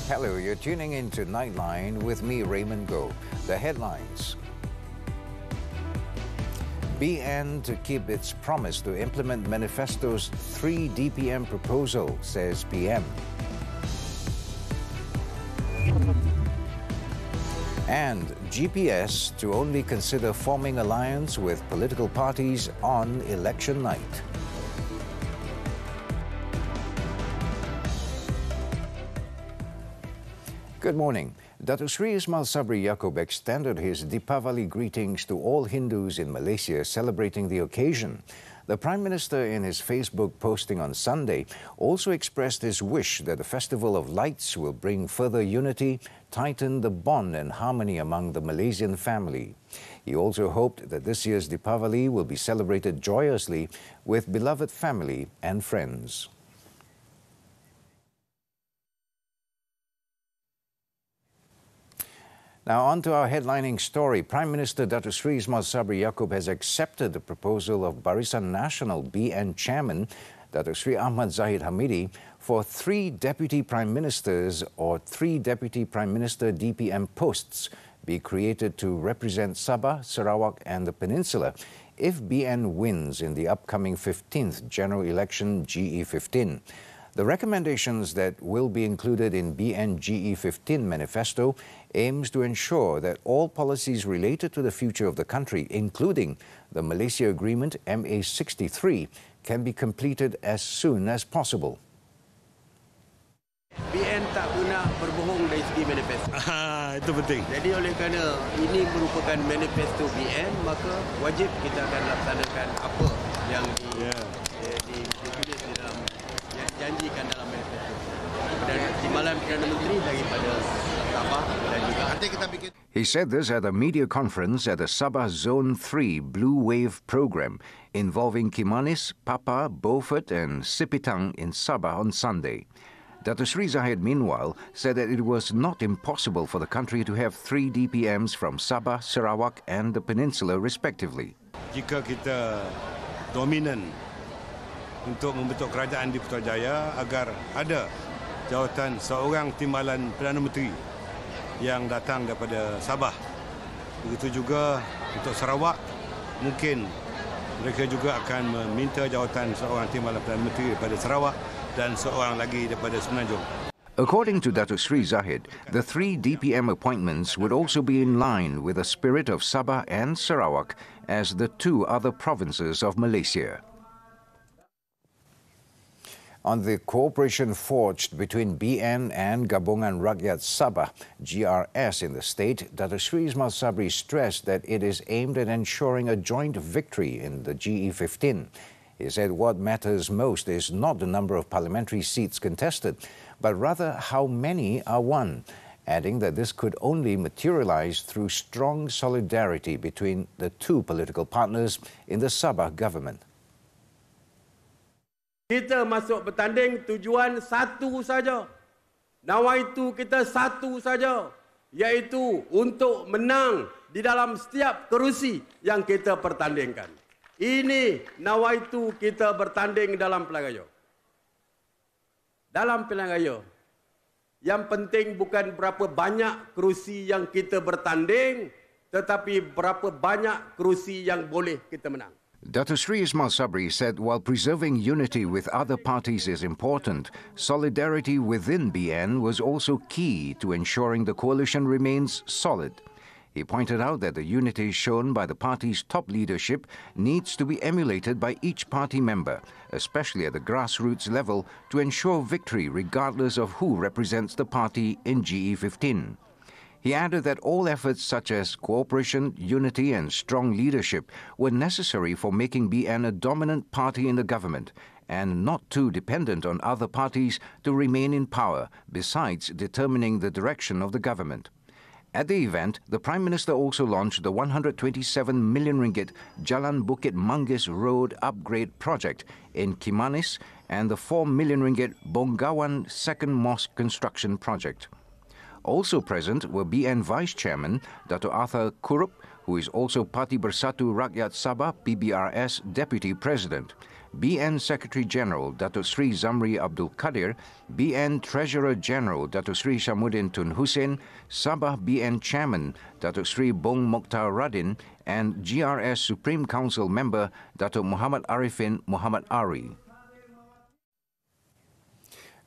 Hello, you're tuning in to Nightline with me, Raymond Goh. The headlines. BN to keep its promise to implement manifesto's 3 DPM proposal, says PM. And GPS to only consider forming alliance with political parties on election night. Good morning. Datuk Seri Ismail Sabri Yaakob extended his Deepavali greetings to all Hindus in Malaysia celebrating the occasion. The Prime Minister, in his Facebook posting on Sunday, also expressed his wish that the Festival of Lights will bring further unity, tighten the bond and harmony among the Malaysian family. He also hoped that this year's Deepavali will be celebrated joyously with beloved family and friends. Now on to our headlining story. Prime Minister Datuk Seri Ismail Sabri Yaakob has accepted the proposal of Barisan Nasional BN Chairman Datuk Seri Ahmad Zahid Hamidi for 3 Deputy Prime Ministers or 3 Deputy Prime Minister DPM posts be created to represent Sabah, Sarawak and the Peninsula if BN wins in the upcoming 15th general election GE15. The recommendations that will be included in BN GE15 manifesto aims to ensure that all policies related to the future of the country, including the Malaysia Agreement MA63, can be completed as soon as possible. BN tak guna berbohong dari segi manifesto. Itu penting. Jadi oleh kerana ini merupakan manifesto BN, maka wajib kita akan laksanakan apa yang ditulis di dalam janjikan dalam manifesto. Dan timbalan Perdana Menteri daripada Sabah dan juga He said this at a media conference at the Sabah Zone 3 Blue Wave program involving Kimanis, Papa, Beaufort and Sipitang in Sabah on Sunday. Datuk Seri Zahid, meanwhile, said that it was not impossible for the country to have 3 DPMs from Sabah, Sarawak and the Peninsula respectively. Jika kita dominan untuk membentuk kerajaan di Putrajaya agar ada jawatan seorang timbalan Perdana Menteri yang datang daripada Sabah. Begitu juga untuk Sarawak, mungkin mereka juga akan meminta jawatan seorang timbalan Perdana Menteri daripada Sarawak dan seorang lagi daripada Semenanjung. According to Datuk Seri Zahid, the 3 DPM appointments would also be in line with the spirit of Sabah and Sarawak as the 2 other provinces of Malaysia. On the cooperation forged between BN and Gabungan Rakyat Sabah, GRS, in the state, Datuk Seri Ismail Sabri stressed that it is aimed at ensuring a joint victory in the GE15. He said what matters most is not the number of parliamentary seats contested, but rather how many are won, adding that this could only materialize through strong solidarity between the 2 political partners in the Sabah government. Kita masuk bertanding tujuan satu saja. Nawaitu kita satu saja, iaitu untuk menang di dalam setiap kerusi yang kita pertandingkan. Ini nawaitu kita bertanding dalam pilihan raya. Dalam pilihan raya, yang penting bukan berapa banyak kerusi yang kita bertanding, tetapi berapa banyak kerusi yang boleh kita menang. Datuk Seri Ismail Sabri said while preserving unity with other parties is important, solidarity within BN was also key to ensuring the coalition remains solid. He pointed out that the unity shown by the party's top leadership needs to be emulated by each party member, especially at the grassroots level, to ensure victory regardless of who represents the party in GE15. He added that all efforts such as cooperation, unity and strong leadership were necessary for making BN a dominant party in the government and not too dependent on other parties to remain in power, besides determining the direction of the government. At the event, the Prime Minister also launched the 127 million ringgit Jalan Bukit Manggis Road Upgrade Project in Kimanis and the 4 million ringgit Bonggawan Second Mosque Construction Project. Also present were BN Vice Chairman Dato' Arthur Kurup, who is also Parti Bersatu Rakyat Sabah PBRS Deputy President, BN Secretary General Datuk Sri Zamri Abdul Kadir, BN Treasurer General Datuk Sri Syamuddin Tun Hussein, Sabah BN Chairman Datuk Sri Bong Mokhtar Radin, and GRS Supreme Council Member Datuk Muhammad Arifin Muhammad Ari.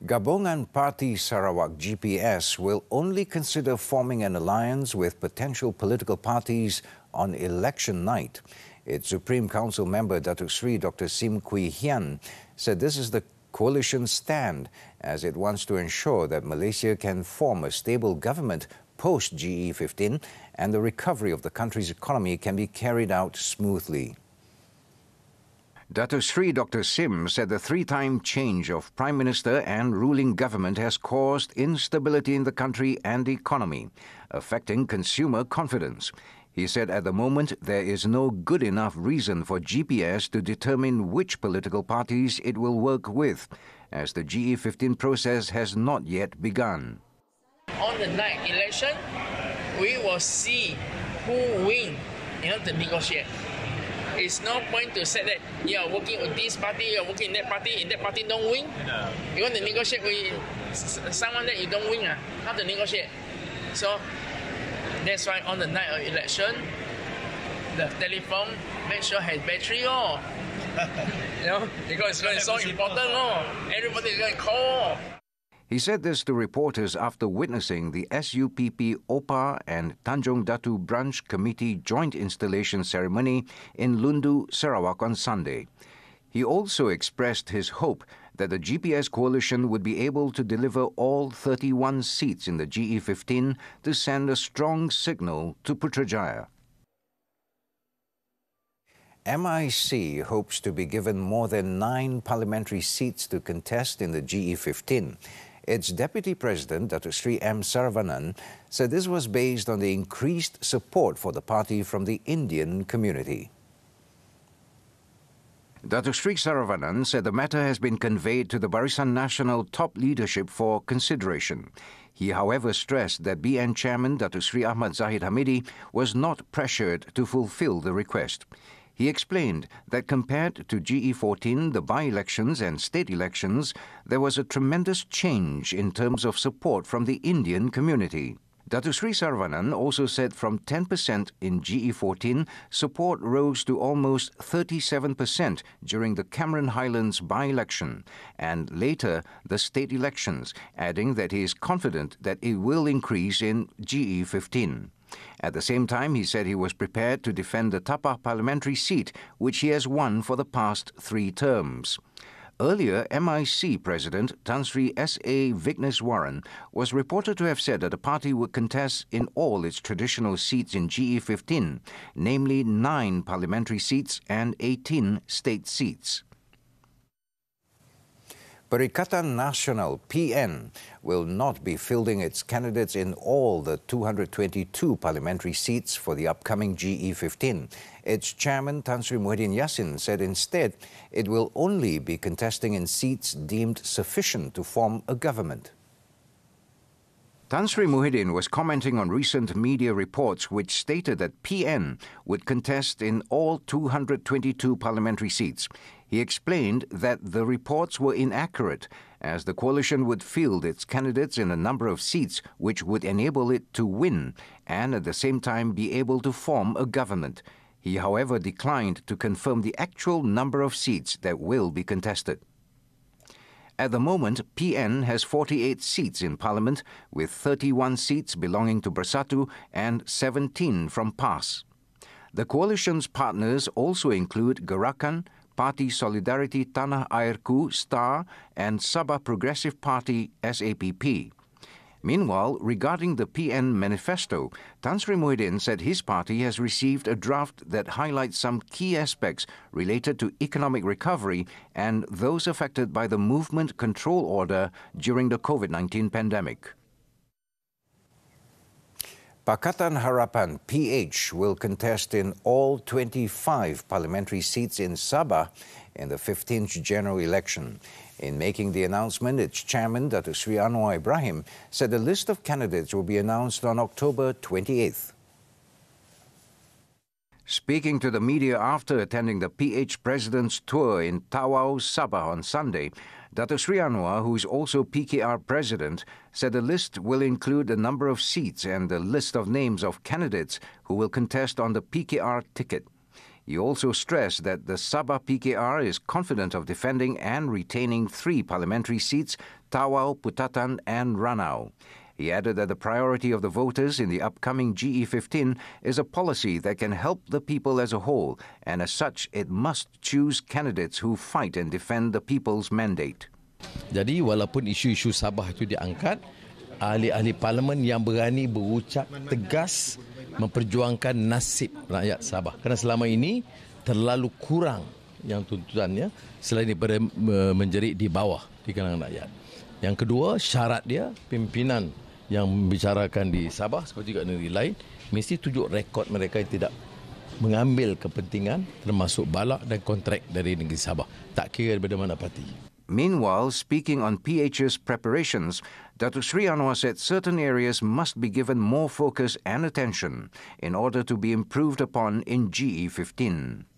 Gabungan Parti Sarawak GPS will only consider forming an alliance with potential political parties on election night. Its Supreme Council member Datuk Sri Dr. Sim Kui Hian said this is the coalition's stand as it wants to ensure that Malaysia can form a stable government post-GE15 and the recovery of the country's economy can be carried out smoothly. Datuk Sri Dr. Sim said the three-time change of Prime Minister and ruling government has caused instability in the country and the economy, affecting consumer confidence. He said at the moment there is no good enough reason for GPS to determine which political parties it will work with, as the GE15 process has not yet begun. On the night election, we will see who win, to negotiate. It's no point to say that you are working with this party, you are working in that party don't win. You want to negotiate with someone that you don't win, how to negotiate? So that's why on the night of election, the telephone make sure has battery, because it's so important, everybody is going to call. He said this to reporters after witnessing the SUPP OPA and Tanjung Datu Branch Committee joint installation ceremony in Lundu, Sarawak on Sunday. He also expressed his hope that the GPS coalition would be able to deliver all 31 seats in the GE15 to send a strong signal to Putrajaya. MIC hopes to be given more than 9 parliamentary seats to contest in the GE15. Its Deputy President, Datuk Sri M. Saravanan, said this was based on the increased support for the party from the Indian community. Datuk Sri Saravanan said the matter has been conveyed to the Barisan Nasional top leadership for consideration. He, however, stressed that BN Chairman Datuk Sri Ahmad Zahid Hamidi was not pressured to fulfill the request. He explained that compared to GE14, the by-elections and state elections, there was a tremendous change in terms of support from the Indian community. Datuk Sri Saravanan also said from 10% in GE14, support rose to almost 37% during the Cameron Highlands by-election and later the state elections, adding that he is confident that it will increase in GE15. At the same time, he said he was prepared to defend the Tapah parliamentary seat, which he has won for the past 3 terms. Earlier, MIC President Tan Sri S.A. Vigneswaran was reported to have said that the party would contest in all its traditional seats in GE15, namely 9 parliamentary seats and 18 state seats. Perikatan Nasional, PN, will not be fielding its candidates in all the 222 parliamentary seats for the upcoming GE15. Its chairman, Tan Sri Muhyiddin Yassin, said instead it will only be contesting in seats deemed sufficient to form a government. Tan Sri Muhyiddin was commenting on recent media reports which stated that PN would contest in all 222 parliamentary seats. He explained that the reports were inaccurate, as the coalition would field its candidates in a number of seats which would enable it to win and at the same time be able to form a government. He, however, declined to confirm the actual number of seats that will be contested. At the moment, PN has 48 seats in Parliament, with 31 seats belonging to Bersatu and 17 from PAS. The coalition's partners also include Gerakan, Parti Solidariti Tanah Airku, STAR, and Sabah Progressive Party, SAPP. Meanwhile, regarding the PN manifesto, Tan Sri Muhyiddin said his party has received a draft that highlights some key aspects related to economic recovery and those affected by the movement control order during the COVID-19 pandemic. Pakatan Harapan, PH, will contest in all 25 parliamentary seats in Sabah in the 15th general election. In making the announcement, its chairman, Datuk Sri Anwar Ibrahim, said the list of candidates will be announced on October 28th. Speaking to the media after attending the PH President's tour in Tawau, Sabah on Sunday, Datuk Sri Anwar, who is also PKR President, said the list will include the number of seats and the list of names of candidates who will contest on the PKR ticket. He also stressed that the Sabah PKR is confident of defending and retaining 3 parliamentary seats, Tawau, Putatan and Ranau. He added that the priority of the voters in the upcoming GE15 is a policy that can help the people as a whole, and as such, it must choose candidates who fight and defend the people's mandate. Jadi walaupun isu-isu Sabah itu diangkat, ahli-ahli parlimen yang berani berucap tegas memperjuangkan nasib rakyat Sabah. Kerana selama ini terlalu kurang yang tuntutannya selain daripada menjerit di bawah di kalangan rakyat. Yang kedua, syarat dia pimpinan yang membicarakan di Sabah seperti juga negeri lain mesti tunjuk rekod mereka yang tidak mengambil kepentingan termasuk balak dan kontrak dari negeri Sabah, tak kira daripada mana parti. Meanwhile, speaking on PH's preparations, Datuk Sri Anwar said certain areas must be given more focus and attention in order to be improved upon in GE15.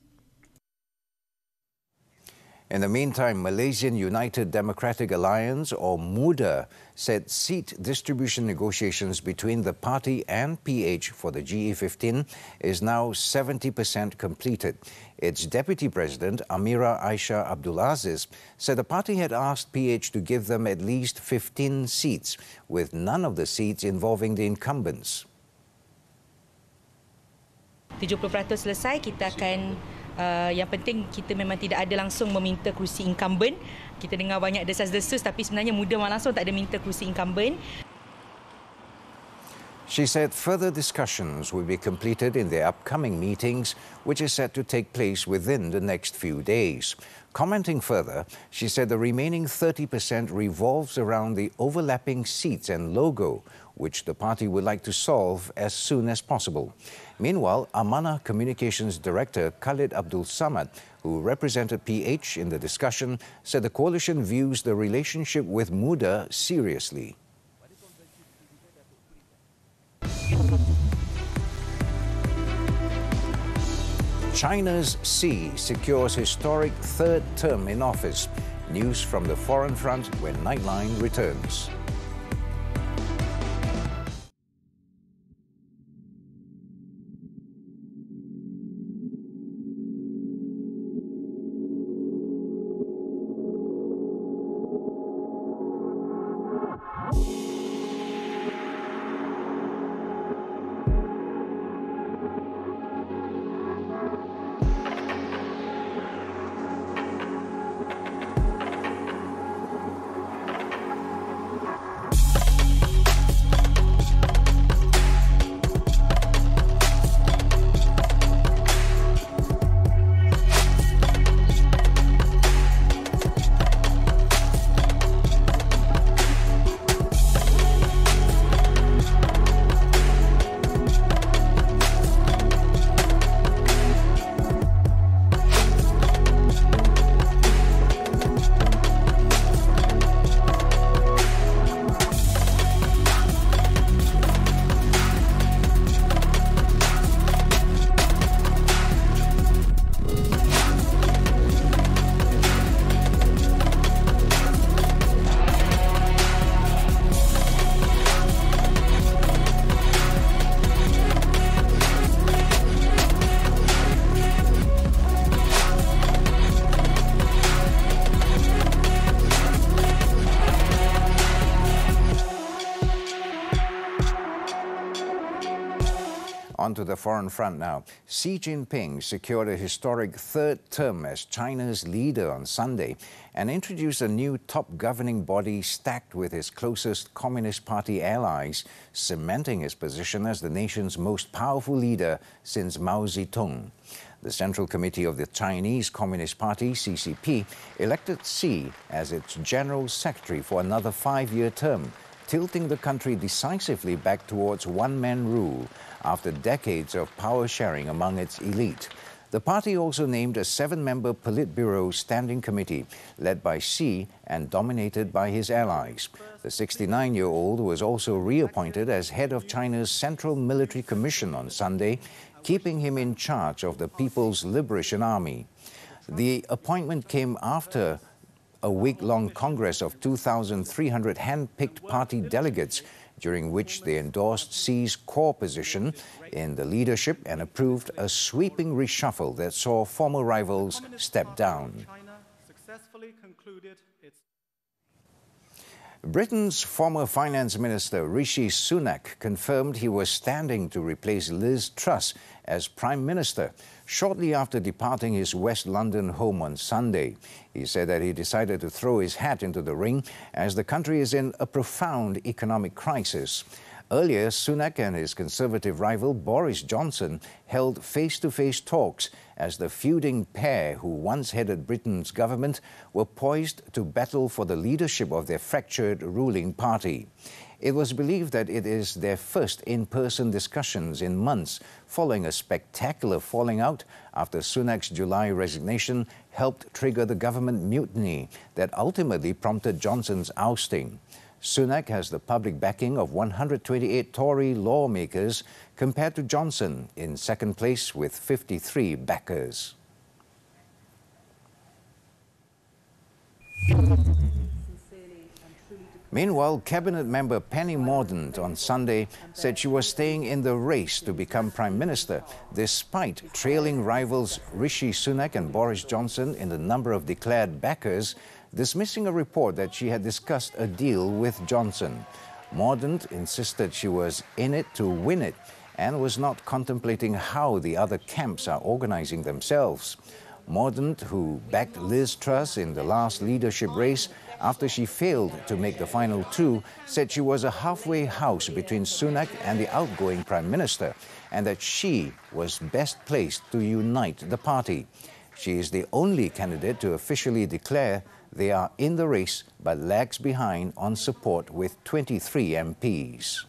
In the meantime, Malaysian United Democratic Alliance, or MUDA, said seat distribution negotiations between the party and PH for the GE15 is now 70% completed. Its Deputy President, Amira Aisha Abdul Aziz, said the party had asked PH to give them at least 15 seats, with none of the seats involving the incumbents. 70% selesai, kita akan yang penting kita memang tidak ada langsung meminta kerusi incumbent. Kita dengar banyak desas-desus tapi sebenarnya MUDA langsung tak ada minta kerusi incumbent. She said further discussions will be completed in the upcoming meetings, which is set to take place within the next few days. Commenting further, she said the remaining 30% revolves around the overlapping seats and logo, which the party would like to solve as soon as possible. Meanwhile, Amanah Communications Director Khalid Abdul Samad, who represented PH in the discussion, said the coalition views the relationship with MUDA seriously. China's Xi secures historic third term in office. News from the foreign front when Nightline returns. On to the foreign front now. Xi Jinping secured a historic third term as China's leader on Sunday and introduced a new top governing body stacked with his closest Communist Party allies, cementing his position as the nation's most powerful leader since Mao Zedong. The Central Committee of the Chinese Communist Party, CCP, elected Xi as its General Secretary for another 5-year term, tilting the country decisively back towards one-man rule after decades of power sharing among its elite. The party also named a 7-member Politburo Standing Committee led by Xi and dominated by his allies. The 69-year-old was also reappointed as head of China's Central Military Commission on Sunday. keeping him in charge of the People's Liberation Army. The appointment came after a week-long congress of 2,300 hand-picked party delegates, during which they endorsed Xi's core position in the leadership and approved a sweeping reshuffle that saw former rivals step down. Britain's former Finance Minister Rishi Sunak confirmed he was standing to replace Liz Truss as Prime Minister shortly after departing his West London home on Sunday. He said that he decided to throw his hat into the ring as the country is in a profound economic crisis. Earlier, Sunak and his Conservative rival Boris Johnson held face-to-face talks as the feuding pair who once headed Britain's government were poised to battle for the leadership of their fractured ruling party. It was believed that it is their first in-person discussions in months, following a spectacular falling out after Sunak's July resignation helped trigger the government mutiny that ultimately prompted Johnson's ousting. Sunak has the public backing of 128 Tory lawmakers compared to Johnson in second place with 53 backers. Meanwhile, Cabinet member Penny Mordaunt on Sunday said she was staying in the race to become Prime Minister, despite trailing rivals Rishi Sunak and Boris Johnson in the number of declared backers, dismissing a report that she had discussed a deal with Johnson. Mordaunt insisted she was in it to win it and was not contemplating how the other camps are organizing themselves. Mordaunt, who backed Liz Truss in the last leadership race after she failed to make the final two, said she was a halfway house between Sunak and the outgoing Prime Minister and that she was best placed to unite the party. She is the only candidate to officially declare they are in the race but lags behind on support with 23 MPs.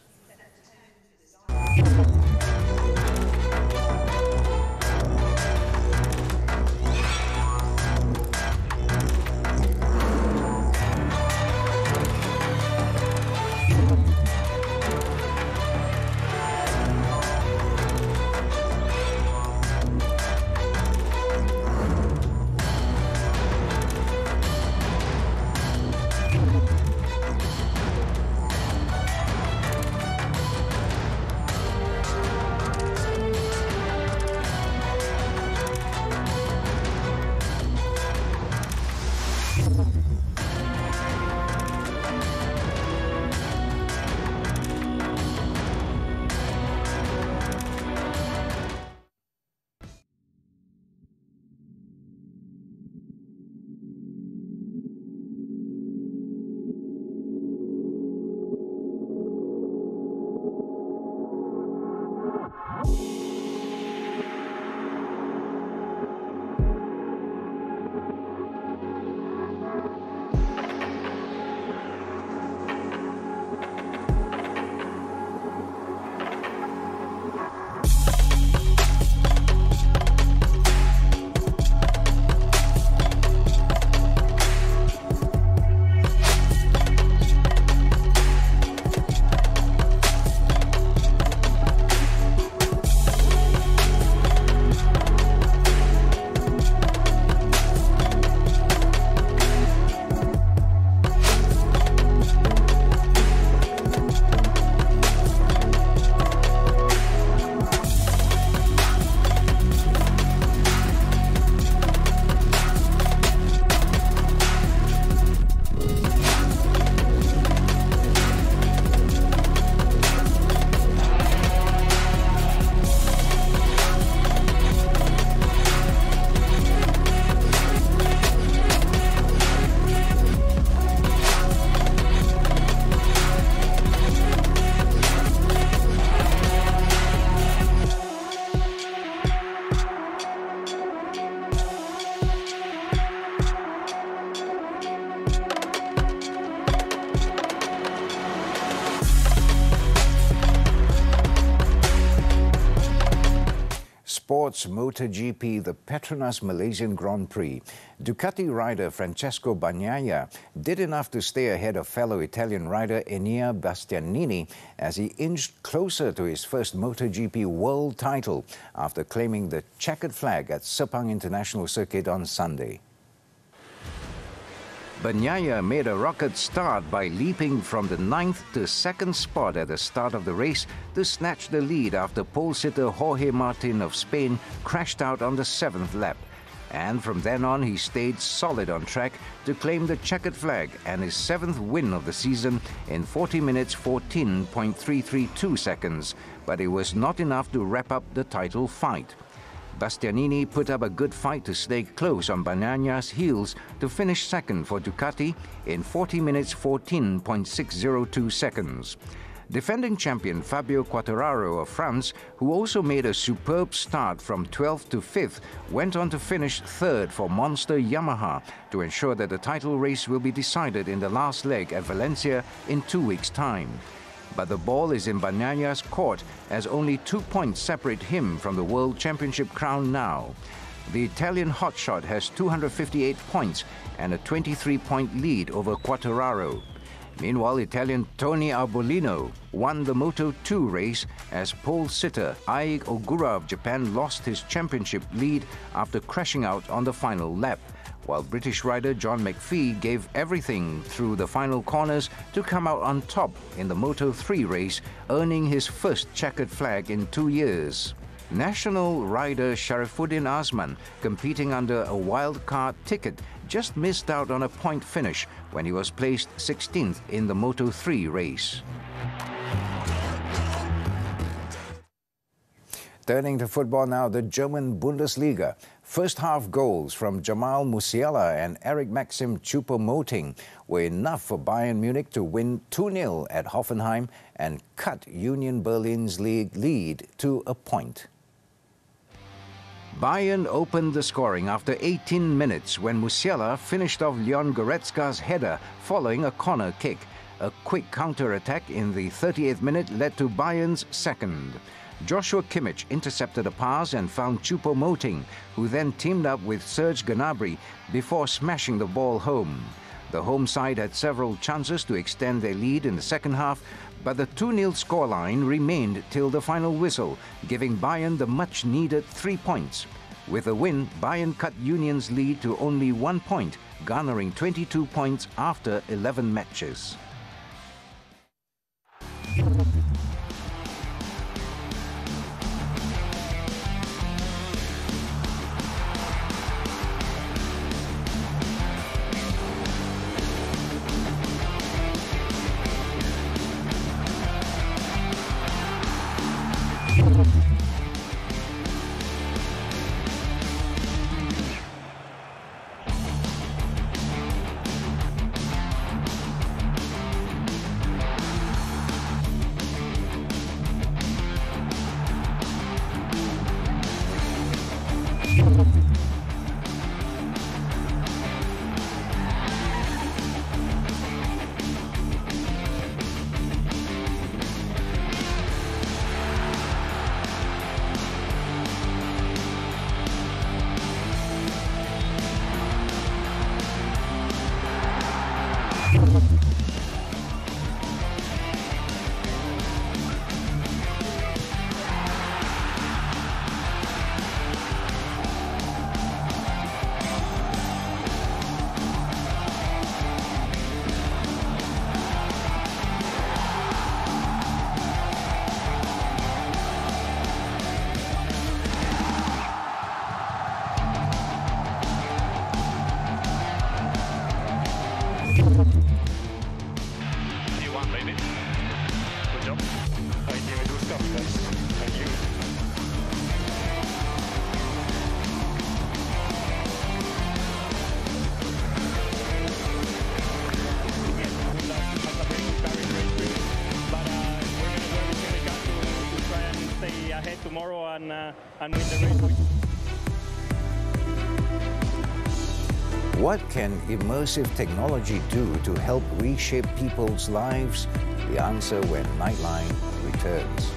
Sports MotoGP, the Petronas Malaysian Grand Prix. Ducati rider Francesco Bagnaia did enough to stay ahead of fellow Italian rider Enea Bastianini as he inched closer to his first MotoGP world title after claiming the checkered flag at Sepang International Circuit on Sunday. Bagnaia made a rocket start by leaping from the 9th to 2nd spot at the start of the race to snatch the lead after pole sitter Jorge Martin of Spain crashed out on the 7th lap. And from then on, he stayed solid on track to claim the checkered flag and his 7th win of the season in 40 minutes 14.332 seconds. But it was not enough to wrap up the title fight. Bastianini put up a good fight to stay close on Bagnaia's heels to finish second for Ducati in 40 minutes 14.602 seconds. Defending champion Fabio Quartararo of France, who also made a superb start from 12th to 5th, went on to finish third for Monster Yamaha to ensure that the title race will be decided in the last leg at Valencia in 2 weeks' time. But the ball is in Bagnaia's court as only 2 points separate him from the World Championship crown now. The Italian hotshot has 258 points and a 23-point lead over Quartararo. Meanwhile, Italian Tony Arbolino won the Moto2 race as pole sitter Ai Ogura of Japan lost his championship lead after crashing out on the final lap, while British rider John McPhee gave everything through the final corners to come out on top in the Moto3 race, earning his first checkered flag in 2 years. National rider Sharifuddin Azman, competing under a wildcard ticket, just missed out on a point finish when he was placed 16th in the Moto3 race. Turning to football now, the German Bundesliga. First half goals from Jamal Musiala and Eric Maxim Choupo-Moting were enough for Bayern Munich to win 2-0 at Hoffenheim and cut Union Berlin's league lead to a point. Bayern opened the scoring after 18 minutes when Musiala finished off Leon Goretzka's header following a corner kick. A quick counter-attack in the 38th minute led to Bayern's second. Joshua Kimmich intercepted a pass and found Choupo-Moting, who then teamed up with Serge Gnabry before smashing the ball home. The home side had several chances to extend their lead in the second half, but the 2-0 scoreline remained till the final whistle, giving Bayern the much-needed 3 points. With a win, Bayern cut Union's lead to only 1 point, garnering 22 points after 11 matches. Tomorrow and win the race. What can immersive technology do to help reshape people's lives? The answer when Nightline returns.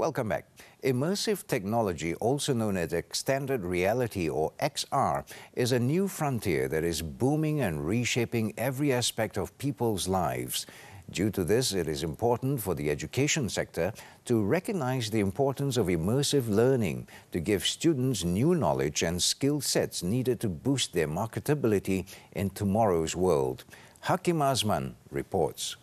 Welcome back. Immersive technology, also known as extended reality or XR, is a new frontier that is booming and reshaping every aspect of people's lives. Due to this, it is important for the education sector to recognize the importance of immersive learning to give students new knowledge and skill sets needed to boost their marketability in tomorrow's world. Hakim Azman reports.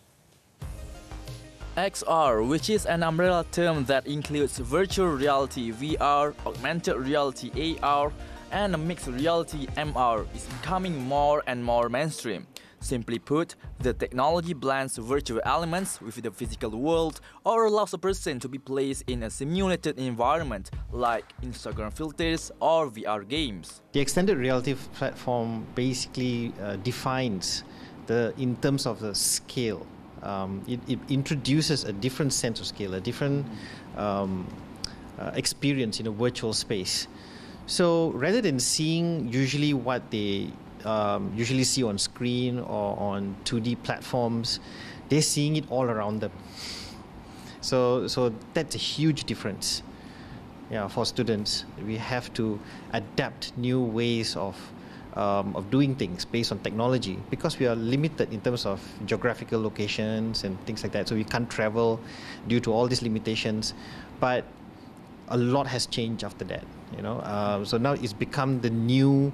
XR, which is an umbrella term that includes virtual reality VR, augmented reality AR, and a mixed reality MR, is becoming more and more mainstream. Simply put, the technology blends virtual elements with the physical world or allows a person to be placed in a simulated environment like Instagram filters or VR games. The extended reality platform basically defines in terms of the scale. It introduces a different sense of scale, a different experience in a virtual space. So rather than seeing usually what they usually see on screen or on 2D platforms, they're seeing it all around them. So that's a huge difference. Yeah, for students, we have to adapt new ways of doing things based on technology because we are limited in terms of geographical locations and things like that. So we can't travel due to all these limitations. But a lot has changed after that, you know. So now it's become the new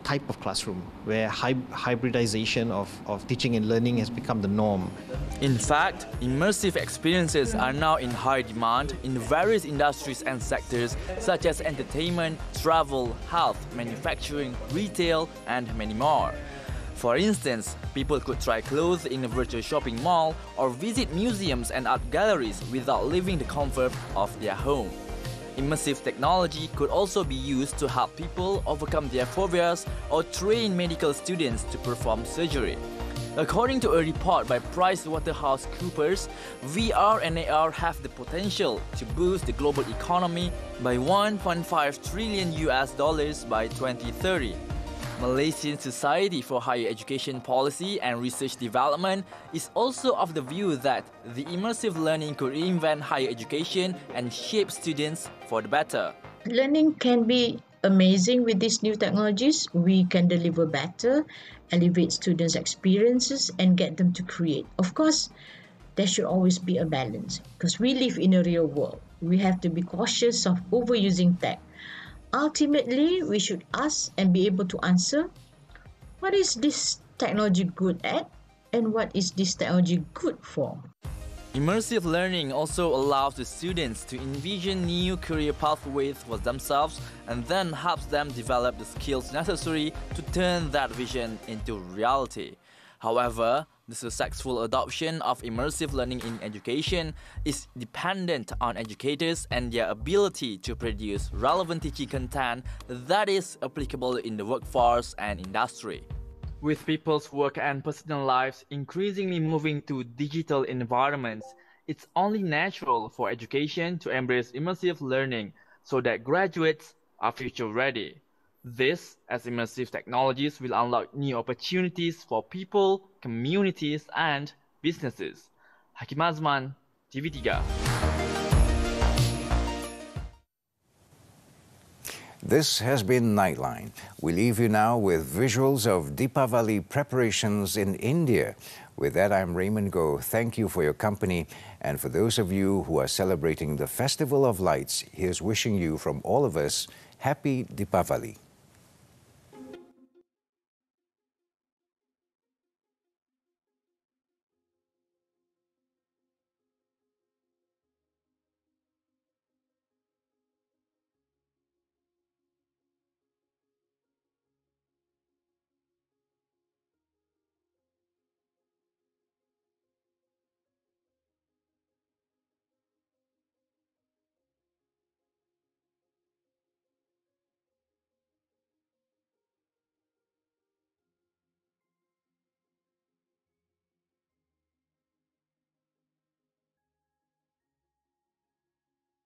type of classroom where hybridization of teaching and learning has become the norm. In fact, immersive experiences are now in high demand in various industries and sectors such as entertainment, travel, health, manufacturing, retail, and many more. For instance, people could try clothes in a virtual shopping mall or visit museums and art galleries without leaving the comfort of their home. Immersive technology could also be used to help people overcome their phobias or train medical students to perform surgery. According to a report by PricewaterhouseCoopers, VR and AR have the potential to boost the global economy by $1.5 trillion by 2030. Malaysian Society for Higher Education Policy and Research Development is also of the view that the immersive learning could reinvent higher education and shape students for the better. Learning can be amazing with these new technologies. We can deliver better, elevate students' experiences, and get them to create. Of course, there should always be a balance because we live in a real world. We have to be cautious of overusing tech. Ultimately, we should ask and be able to answer, what is this technology good at and what is this technology good for? Immersive learning also allows the students to envision new career pathways for themselves and then helps them develop the skills necessary to turn that vision into reality. However, the successful adoption of immersive learning in education is dependent on educators and their ability to produce relevant teaching content that is applicable in the workforce and industry. With people's work and personal lives increasingly moving to digital environments, it's only natural for education to embrace immersive learning so that graduates are future-ready. This, as immersive technologies will unlock new opportunities for people, communities, and businesses. Hakim Azman, TV3. This has been Nightline. We leave you now with visuals of Deepavali preparations in India. With that, I'm Raymond Goh. Thank you for your company. And for those of you who are celebrating the Festival of Lights, here's wishing you from all of us, Happy Deepavali.